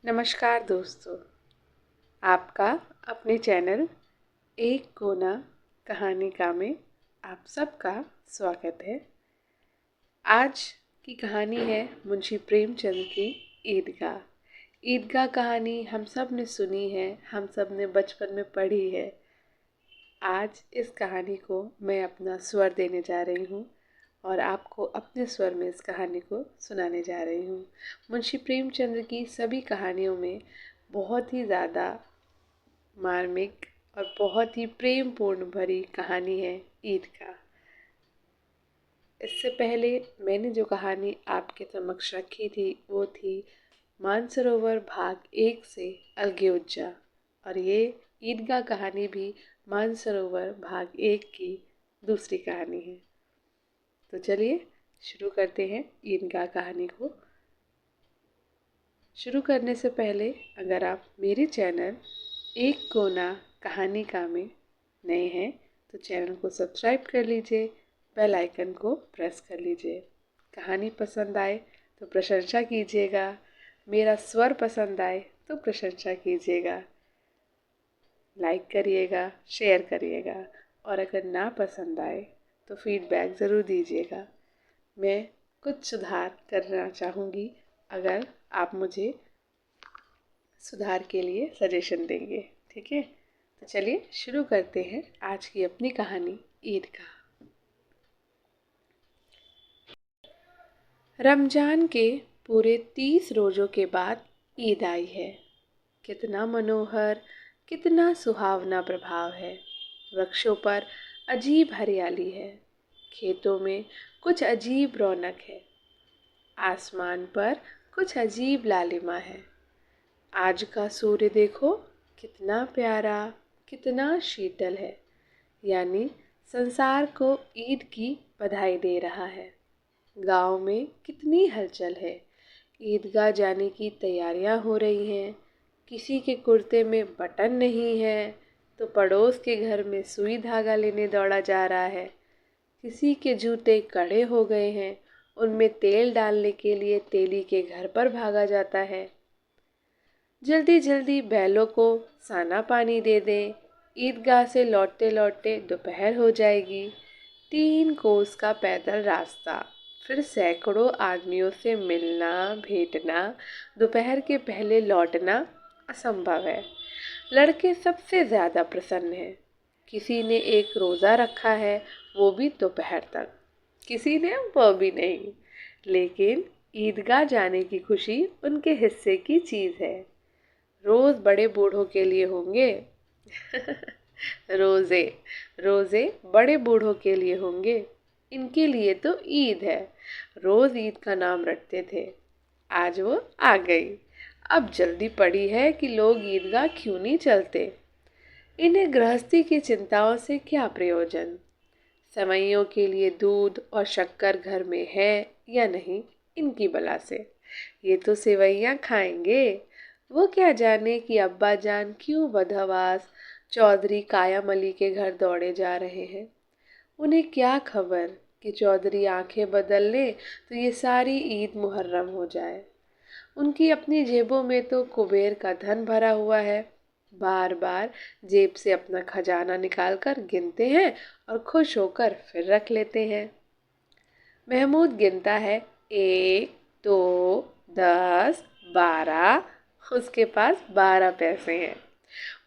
नमस्कार दोस्तों, आपका अपने चैनल एक कोना कहानिका में आप सबका स्वागत है। आज की कहानी है मुंशी प्रेमचंद की ईदगाह। ईदगाह कहानी हम सब ने सुनी है, हम सब ने बचपन में पढ़ी है। आज इस कहानी को मैं अपना स्वर देने जा रही हूँ और आपको अपने स्वर में इस कहानी को सुनाने जा रही हूँ। मुंशी प्रेमचंद की सभी कहानियों में बहुत ही ज़्यादा मार्मिक और बहुत ही प्रेमपूर्ण भरी कहानी है ईदगाह। इससे पहले मैंने जो कहानी आपके समक्ष रखी थी वो थी मानसरोवर भाग 1 से अलगे उज्जा, और ये ईदगाह कहानी भी मानसरोवर भाग 1 की दूसरी कहानी है। तो चलिए शुरू करते हैं ईदगाह कहानी को। शुरू करने से पहले अगर आप मेरे चैनल एक कोना कहानिका में नए हैं तो चैनल को सब्सक्राइब कर लीजिए, बेल आइकन को प्रेस कर लीजिए। कहानी पसंद आए तो प्रशंसा कीजिएगा, मेरा स्वर पसंद आए तो प्रशंसा कीजिएगा, लाइक करिएगा, शेयर करिएगा, और अगर ना पसंद आए तो फीडबैक ज़रूर दीजिएगा। मैं कुछ सुधार करना चाहूँगी अगर आप मुझे सुधार के लिए सजेशन देंगे, ठीक है। तो चलिए शुरू करते हैं आज की अपनी कहानी ईदगाह। रमजान के पूरे 30 रोज़ों के बाद ईद आई है। कितना मनोहर, कितना सुहावना प्रभाव है। वृक्षों पर अजीब हरियाली है, खेतों में कुछ अजीब रौनक है, आसमान पर कुछ अजीब लालिमा है। आज का सूर्य देखो कितना प्यारा, कितना शीतल है, यानी संसार को ईद की बधाई दे रहा है। गांव में कितनी हलचल है, ईदगाह जाने की तैयारियां हो रही हैं। किसी के कुर्ते में बटन नहीं है तो पड़ोस के घर में सुई धागा लेने दौड़ा जा रहा है। किसी के जूते कड़े हो गए हैं, उनमें तेल डालने के लिए तेली के घर पर भागा जाता है। जल्दी जल्दी बैलों को साना पानी दे दें, ईदगाह से लौटते लौटते दोपहर हो जाएगी। 3 कोस का पैदल रास्ता, फिर सैकड़ों आदमियों से मिलना भेंटना, दोपहर के पहले लौटना असंभव है। लड़के सबसे ज़्यादा प्रसन्न हैं। किसी ने एक रोज़ा रखा है, वो भी दोपहर तक, किसी ने वो भी नहीं, लेकिन ईदगाह जाने की खुशी उनके हिस्से की चीज़ है। रोज़ बड़े बूढ़ों के लिए होंगे रोज़े रोज़े बड़े बूढ़ों के लिए होंगे, इनके लिए तो ईद है। रोज़ ईद का नाम रटते थे, आज वो आ गई। अब जल्दी पड़ी है कि लोग ईदगाह क्यों नहीं चलते। इन्हें गृहस्थी की चिंताओं से क्या प्रयोजन। सेवइयों के लिए दूध और शक्कर घर में है या नहीं, इनकी बला से। ये तो सेवइयाँ खाएंगे। वो क्या जाने कि अब्बा जान क्यों बदहवास चौधरी कायम अली के घर दौड़े जा रहे हैं। उन्हें क्या खबर कि चौधरी आंखें बदल ले तो ये सारी ईद मुहर्रम हो जाए। उनकी अपनी जेबों में तो कुबेर का धन भरा हुआ है। बार बार जेब से अपना खजाना निकालकर गिनते हैं और खुश होकर फिर रख लेते हैं। महमूद गिनता है, 1 2 10 12, उसके पास 12 पैसे हैं।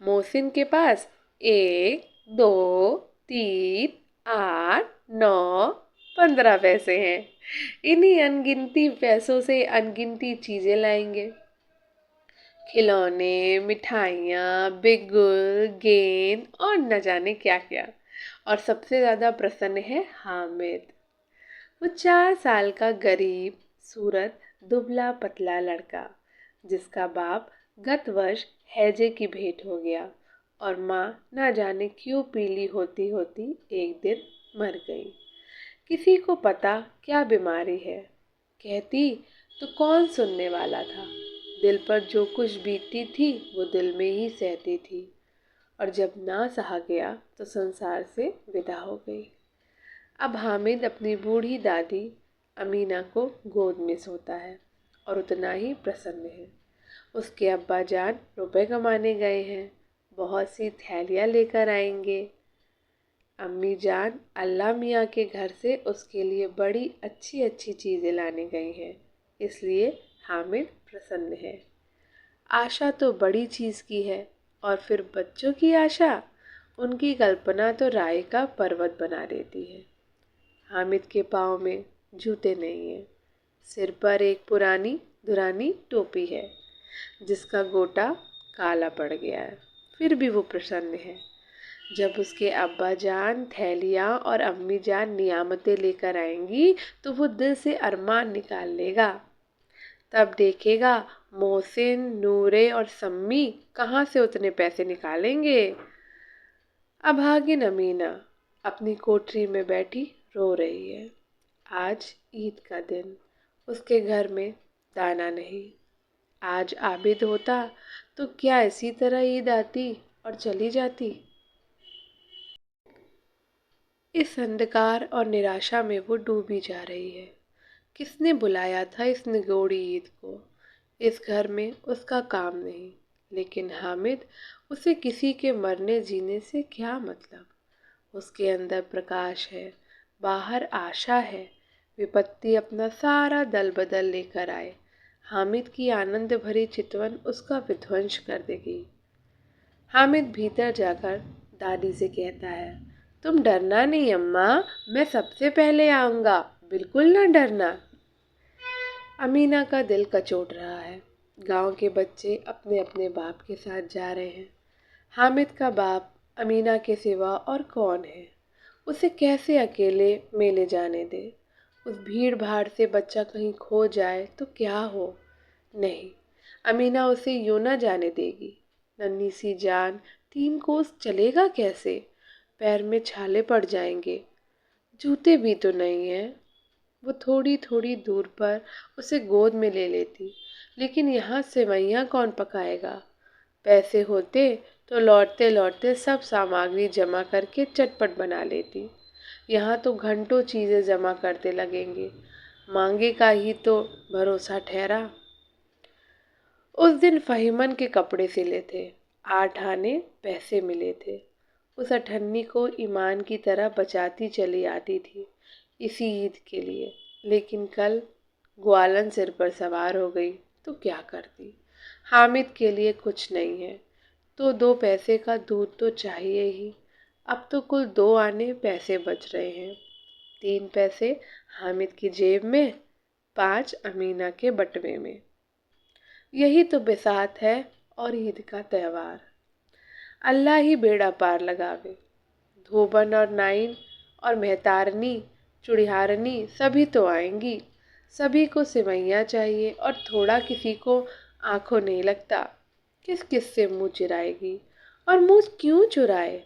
मोहसिन के पास 1 2 3 8 9 15 पैसे हैं। इन्हीं अनगिनती पैसों से अनगिनती चीजें लाएंगे, खिलौने, मिठाइयाँ, बिगुल, गेंद और न जाने क्या क्या। और सबसे ज्यादा प्रसन्न है हामिद। वो 4 साल का गरीब सूरत दुबला पतला लड़का, जिसका बाप गत वर्ष हैजे की भेंट हो गया और माँ ना जाने क्यों पीली होती होती एक दिन मर गई। किसी को पता क्या बीमारी है, कहती तो कौन सुनने वाला था। दिल पर जो कुछ बीतती थी वो दिल में ही सहती थी, और जब ना सहा गया तो संसार से विदा हो गई। अब हामिद अपनी बूढ़ी दादी अमीना को गोद में सोता है और उतना ही प्रसन्न है। उसके अब्बा जान रुपए कमाने गए हैं, बहुत सी थैलियाँ लेकर आएंगे। अम्मी जान अल्लाह मियाँ के घर से उसके लिए बड़ी अच्छी अच्छी चीज़ें लाने गई हैं, इसलिए हामिद प्रसन्न है। आशा तो बड़ी चीज़ की है, और फिर बच्चों की आशा, उनकी कल्पना तो राय का पर्वत बना देती है। हामिद के पाँव में जूते नहीं हैं, सिर पर एक पुरानी दुरानी टोपी है जिसका गोटा काला पड़ गया है, फिर भी वो प्रसन्न है। जब उसके अब्बा जान थैलियाँ और अम्मी जान नियामतें लेकर आएंगी तो वो दिल से अरमान निकाल लेगा। तब देखेगा मोहसिन, नूरे और सम्मी कहाँ से उतने पैसे निकालेंगे। अभागिन अमीना अपनी कोठरी में बैठी रो रही है। आज ईद का दिन, उसके घर में दाना नहीं। आज आबिद होता तो क्या इसी तरह ईद आती और चली जाती। इस अंधकार और निराशा में वो डूबी जा रही है। किसने बुलाया था इस निगोड़ी ईद को। इस घर में उसका काम नहीं, लेकिन हामिद, उसे किसी के मरने जीने से क्या मतलब। उसके अंदर प्रकाश है, बाहर आशा है। विपत्ति अपना सारा दल बदल लेकर आए, हामिद की आनंद भरी चितवन उसका विध्वंस कर देगी। हामिद भीतर जाकर दादी से कहता है, तुम डरना नहीं अम्मा, मैं सबसे पहले आऊँगा, बिल्कुल ना डरना। अमीना का दिल कचोट रहा है। गांव के बच्चे अपने अपने बाप के साथ जा रहे हैं। हामिद का बाप अमीना के सिवा और कौन है। उसे कैसे अकेले मेले जाने दे। उस भीड़ भाड़ से बच्चा कहीं खो जाए तो क्या हो। नहीं, अमीना उसे यूं न जाने देगी। नन्ही सी जान 3 कोस चलेगा कैसे। पैर में छाले पड़ जाएंगे। जूते भी तो नहीं है। वो थोड़ी थोड़ी दूर पर उसे गोद में ले लेती, लेकिन यहाँ सेवइयाँ कौन पकाएगा। पैसे होते तो लौटते लौटते सब सामग्री जमा करके चटपट बना लेती। यहाँ तो घंटों चीज़ें जमा करते लगेंगे। मांगे का ही तो भरोसा ठहरा। उस दिन फहीमन के कपड़े सिले थे। 8 आने पैसे मिले थे। उस अठन्नी को ईमान की तरह बचाती चली आती थी इसी ईद के लिए। लेकिन कल ग्वालन सिर पर सवार हो गई तो क्या करती। हामिद के लिए कुछ नहीं है तो 2 पैसे का दूध तो चाहिए ही। अब तो कुल 2 आने पैसे बच रहे हैं। 3 पैसे हामिद की जेब में, 5 अमीना के बटवे में। यही तो बिसात है और ईद का त्यौहार। अल्लाह ही बेड़ा पार लगावे। धोबन और नाइन और मेहतारनी, चुड़ियारनी सभी तो आएंगी। सभी को सिवैयाँ चाहिए और थोड़ा किसी को आंखों नहीं लगता। किस किस से मुंह चुराएगी। और मुंह क्यों चुराए।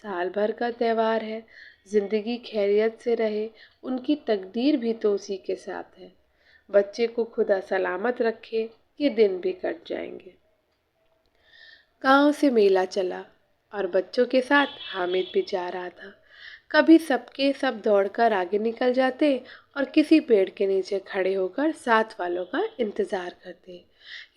साल भर का त्यौहार है। जिंदगी खैरियत से रहे, उनकी तकदीर भी तो उसी के साथ है। बच्चे को खुदा सलामत रखे, ये दिन भी कट जाएंगे। गांव से मेला चला और बच्चों के साथ हामिद भी जा रहा था। कभी सबके सब दौड़कर आगे निकल जाते और किसी पेड़ के नीचे खड़े होकर साथ वालों का इंतजार करते।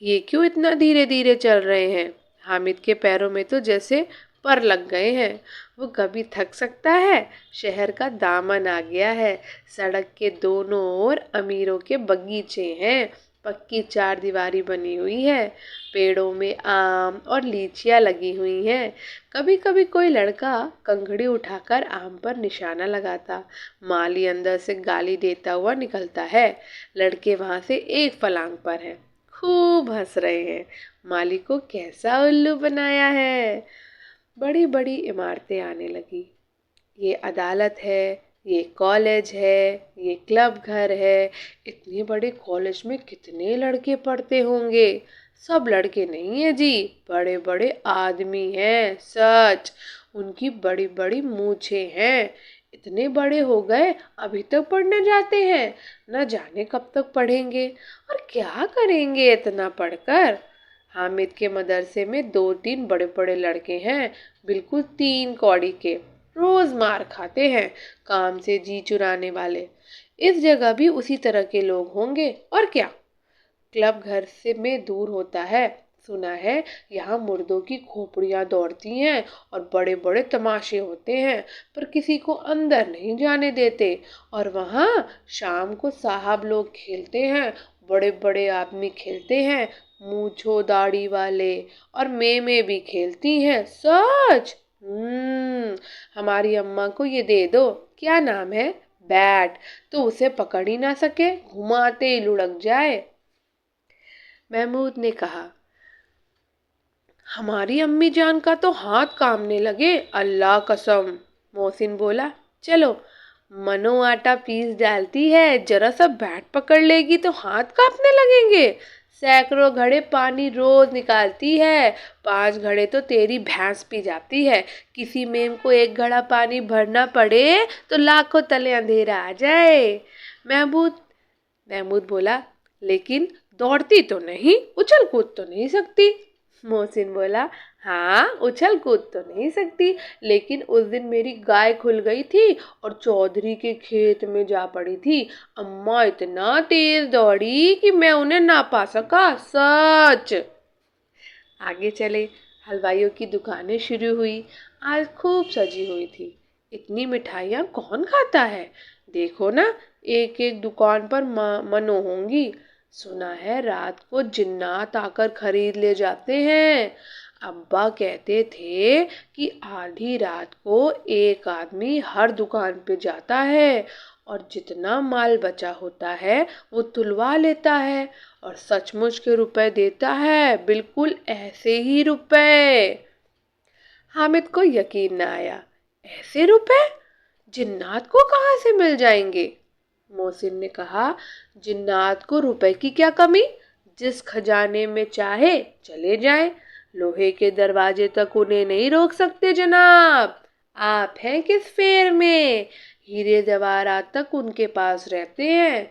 ये क्यों इतना धीरे धीरे चल रहे हैं। हामिद के पैरों में तो जैसे पर लग गए हैं। वो कभी थक सकता है। शहर का दामन आ गया है। सड़क के दोनों ओर अमीरों के बगीचे हैं। पक्की 4 दीवारी बनी हुई है। पेड़ों में आम और लीचियाँ लगी हुई हैं। कभी कभी कोई लड़का कंघड़ी उठाकर आम पर निशाना लगाता। माली अंदर से गाली देता हुआ निकलता है। लड़के वहां से एक फलांग पर हैं, खूब हंस रहे हैं। माली को कैसा उल्लू बनाया है। बड़ी बड़ी इमारतें आने लगी। ये अदालत है, ये कॉलेज है, ये क्लब घर है। इतने बड़े कॉलेज में कितने लड़के पढ़ते होंगे। सब लड़के नहीं है जी, बड़े बड़े आदमी हैं। सच, उनकी बड़ी बड़ी मूछें हैं। इतने बड़े हो गए अभी तक पढ़ने जाते हैं। न जाने कब तक पढ़ेंगे और क्या करेंगे इतना पढ़कर। हामिद के मदरसे में 2-3 बड़े बड़े लड़के हैं, बिल्कुल 3 कौड़ी के। रोज मार खाते हैं, काम से जी चुराने वाले। इस जगह भी उसी तरह के लोग होंगे और क्या। क्लब घर से में दूर होता है। सुना है यहाँ मुर्दों की खोपड़ियाँ दौड़ती हैं और बड़े बड़े तमाशे होते हैं, पर किसी को अंदर नहीं जाने देते। और वहाँ शाम को साहब लोग खेलते हैं, बड़े बड़े आदमी खेलते हैं, मूछो दाढ़ी वाले, और मेमे भी खेलती हैं। सच। हमारी अम्मा को ये दे दो। क्या नाम है? बैट। तो उसे पकड़ ही ना सके, घुमाते ही लुढ़क जाए। महमूद ने कहा, हमारी अम्मी जान का तो हाथ कांपने लगे, अल्लाह कसम। मोहसिन बोला, चलो, मनो आटा पीस डालती है, जरा सा बैट पकड़ लेगी तो हाथ कांपने लगेंगे। सैकड़ों घड़े पानी रोज निकालती है, 5 घड़े तो तेरी भैंस पी जाती है। किसी मेम को 1 घड़ा पानी भरना पड़े तो लाखों तले अंधेरा आ जाए। महमूद महमूद बोला, लेकिन दौड़ती तो नहीं, उछल कूद तो नहीं सकती। मोहसिन बोला, हाँ, उछल कूद तो नहीं सकती, लेकिन उस दिन मेरी गाय खुल गई थी और चौधरी के खेत में जा पड़ी थी। अम्मा इतना तेज दौड़ी कि मैं उन्हें ना पा सका। सच। आगे चले। हलवाइयों की दुकानें शुरू हुई। आज खूब सजी हुई थी। इतनी मिठाइयाँ कौन खाता है? देखो ना, एक एक दुकान पर मनो होंगी। सुना है रात को जिन्नात आकर खरीद ले जाते हैं। अब्बा कहते थे कि आधी रात को एक आदमी हर दुकान पे जाता है और जितना माल बचा होता है वो तुलवा लेता है और सचमुच के रुपए देता है, बिल्कुल ऐसे ही रुपए। हामिद को यकीन न आया। ऐसे रुपए जिन्नात को कहाँ से मिल जाएंगे? मोहसिन ने कहा, जिन्नात को रुपए की क्या कमी, जिस खजाने में चाहे चले जाए, लोहे के दरवाजे तक उन्हें नहीं रोक सकते जनाब। आप हैं किस फेर में? हीरे जवाहरात तक उनके पास रहते हैं।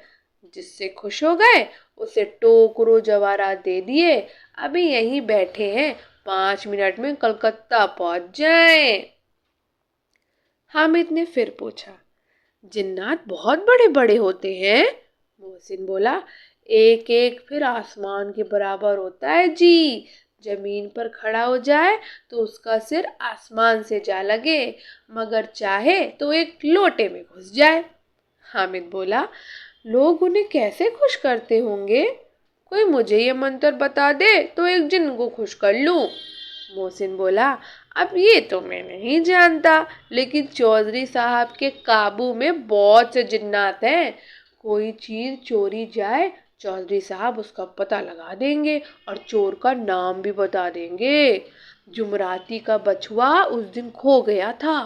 जिससे खुश हो गए उसे टोकरो जवाहरात दे दिए, अभी यहीं बैठे हैं, 5 मिनट में कलकत्ता पहुंच जाएं। हामिद ने फिर पूछा, जिन्नात बहुत बड़े बड़े होते हैं? मोहसिन बोला, एक एक फिर आसमान के बराबर होता है जी। जमीन पर खड़ा हो जाए तो उसका सिर आसमान से जा लगे, मगर चाहे तो एक लोटे में घुस जाए। हामिद बोला, लोग उन्हें कैसे खुश करते होंगे? कोई मुझे ये मंत्र बता दे तो एक जिन्न को खुश कर लूं। मोहसिन बोला, अब ये तो मैं नहीं जानता, लेकिन चौधरी साहब के काबू में बहुत से जिन्नात हैं। कोई चीज चोरी जाए, चौधरी साहब उसका पता लगा देंगे और चोर का नाम भी बता देंगे। जुमराती का बछुआ उस दिन खो गया था।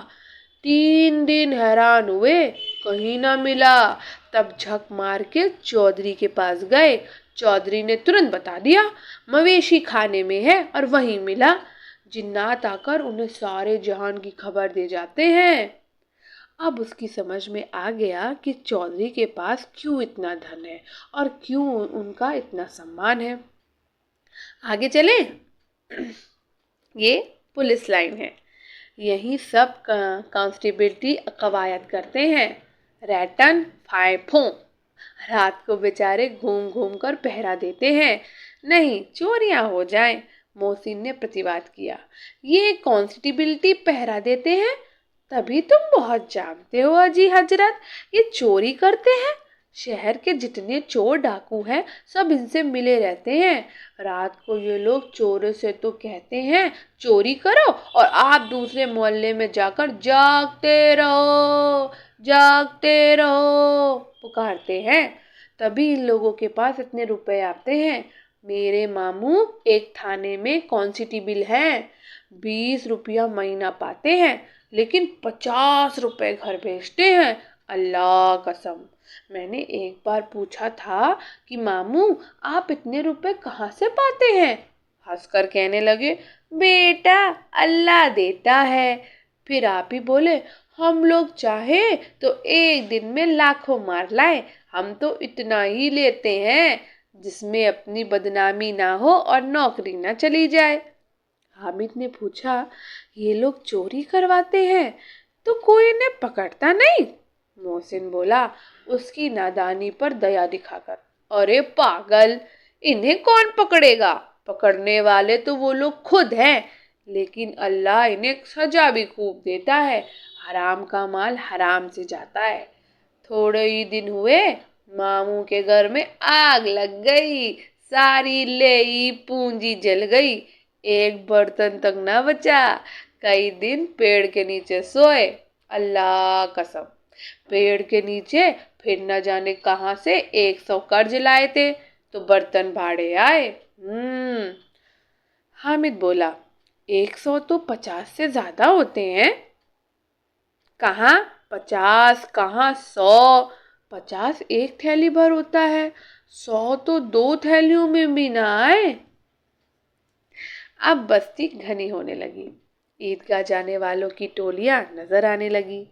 3 दिन हैरान हुए, कहीं ना मिला। तब झक मार के चौधरी के पास गए। चौधरी ने तुरंत बता दिया, मवेशी खाने में है, और वहीं मिला। जिन्नात आकर उन्हें सारे जहान की खबर दे जाते हैं। अब उसकी समझ में आ गया कि चौधरी के पास क्यों इतना धन है और क्यों उनका इतना सम्मान है। आगे चले। ये पुलिस लाइन है। यही सब कांस्टेबिलिटी कवायद करते हैं। रैटन फाइफों रात को बेचारे घूम घूम कर पहरा देते हैं, नहीं चोरियां हो जाएं। मोहसिन ने प्रतिवाद किया, ये कांस्टेबिलिटी पहरा देते हैं, तभी तुम बहुत जानते हो अजी हजरत, ये चोरी करते हैं। शहर के जितने चोर डाकू हैं सब इनसे मिले रहते हैं। रात को ये लोग चोरों से तो कहते हैं चोरी करो, और आप दूसरे मोहल्ले में जाकर जागते रहो पुकारते हैं। तभी इन लोगों के पास इतने रुपए आते हैं। मेरे मामू एक थाने में कांस्टेबल हैं, 20 रुपया महीना पाते हैं, लेकिन 50 रुपए घर भेजते हैं, अल्लाह कसम। मैंने एक बार पूछा था कि मामू आप इतने रुपए कहाँ से पाते हैं? हंसकर कहने लगे, बेटा अल्लाह देता है। फिर आप ही बोले, हम लोग चाहे तो एक दिन में लाखों मार लाए, हम तो इतना ही लेते हैं जिसमें अपनी बदनामी ना हो और नौकरी ना चली जाए। हामिद ने पूछा, ये लोग चोरी करवाते हैं तो कोई इन्हें पकड़ता नहीं? मोहसिन बोला, उसकी नादानी पर दया दिखाकर, अरे पागल, इन्हें कौन पकड़ेगा? पकड़ने वाले तो वो लोग खुद हैं, लेकिन अल्लाह इन्हें सजा भी खूब देता है। हराम का माल हराम से जाता है। थोड़े ही दिन हुए, मामू के घर में आग लग गई। सारी लेई पूंजी जल गई। एक बर्तन तक न बचा। कई दिन पेड़ के नीचे सोए। अल्लाह कसम, पेड़ के नीचे फिर न जाने कहां से 100 कर्ज लाए थे, तो बर्तन भाड़े आए। हामिद बोला, 100 तो 50 से ज्यादा होते हैं। कहाँ 50, कहाँ 100। 50 एक थैली भर होता है, 100 तो 2 थैलियों में भी ना आए। अब बस्ती घनी होने लगी। ईदगाह जाने वालों की टोलियां नजर आने लगी,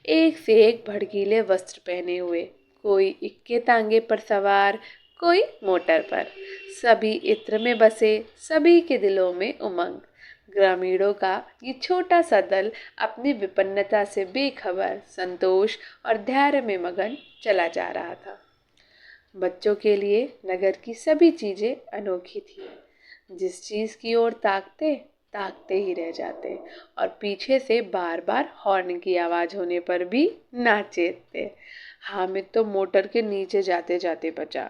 एक से एक भड़कीले वस्त्र पहने हुए। कोई इक्के तांगे पर सवार, कोई मोटर पर। सभी इत्र में बसे, सभी के दिलों में उमंग। ग्रामीणों का ये छोटा सा दल अपनी विपन्नता से बेखबर, संतोष और धैर्य में मगन चला जा रहा था। बच्चों के लिए नगर की सभी चीजें अनोखी थी। जिस चीज की ओर ताकते ताकते ही रह जाते, और पीछे से बार बार हॉर्न की आवाज होने पर भी ना चेतते। हामिद तो मोटर के नीचे जाते जाते बचा।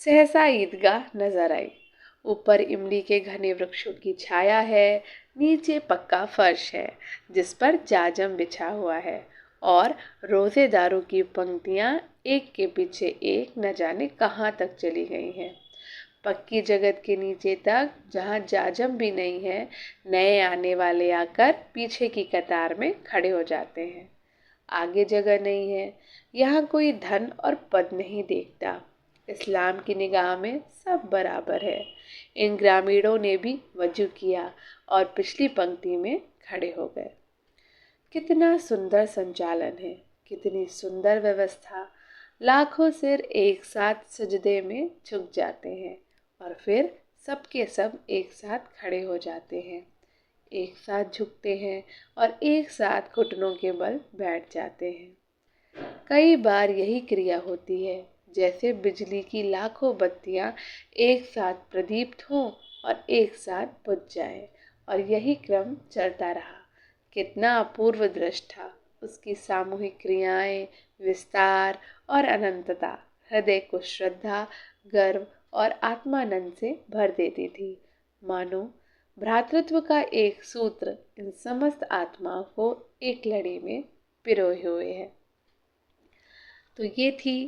सहसा ईदगाह नजर आई। ऊपर इमली के घने वृक्षों की छाया है, नीचे पक्का फर्श है जिस पर जाजम बिछा हुआ है, और रोजेदारों की पंक्तियां एक के पीछे एक न जाने कहाँ तक चली गई हैं। पक्की जगत के नीचे तक, जहाँ जाजम भी नहीं है, नए आने वाले आकर पीछे की कतार में खड़े हो जाते हैं। आगे जगह नहीं है। यहाँ कोई धन और पद नहीं देखता। इस्लाम की निगाह में सब बराबर है। इन ग्रामीणों ने भी वजू किया और पिछली पंक्ति में खड़े हो गए। कितना सुंदर संचालन है, कितनी सुंदर व्यवस्था। लाखों सिर एक साथ सजदे में झुक जाते हैं, और फिर सबके सब एक साथ खड़े हो जाते हैं, एक साथ झुकते हैं और एक साथ घुटनों के बल बैठ जाते हैं। कई बार यही क्रिया होती है, जैसे बिजली की लाखों बत्तियां एक साथ प्रदीप्त हों और एक साथ बुझ जाएं, और यही क्रम चलता रहा। कितना अपूर्व दृश्य था। उसकी सामूहिक क्रियाएं, विस्तार और अनंतता हृदय को श्रद्धा, गर्व और आत्मानंद से भर देती थी। मानो भ्रातृत्व का एक सूत्र इन समस्त आत्माओं को एक लड़ी में पिरोए हुए है। तो ये थी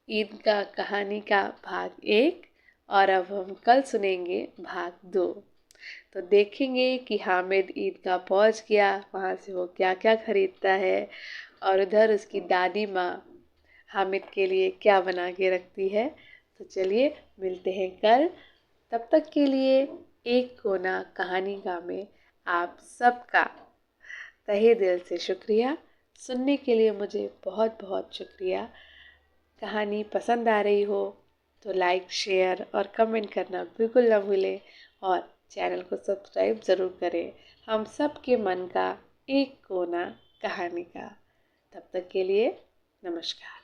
ईद का कहानी का भाग 1, और अब हम कल सुनेंगे भाग 2। तो देखेंगे कि हामिद ईदगाह पहुंच गया, वहाँ से वो क्या क्या खरीदता है, और उधर उसकी दादी माँ हामिद के लिए क्या बना के रखती है। तो चलिए मिलते हैं कल। तब तक के लिए एक कोना कहानी का में आप सबका तहे दिल से शुक्रिया। सुनने के लिए मुझे बहुत बहुत शुक्रिया। कहानी पसंद आ रही हो तो लाइक, शेयर और कमेंट करना बिल्कुल ना भूलें, और चैनल को सब्सक्राइब ज़रूर करें। हम सब के मन का एक कोना कहानी का। तब तक के लिए नमस्कार।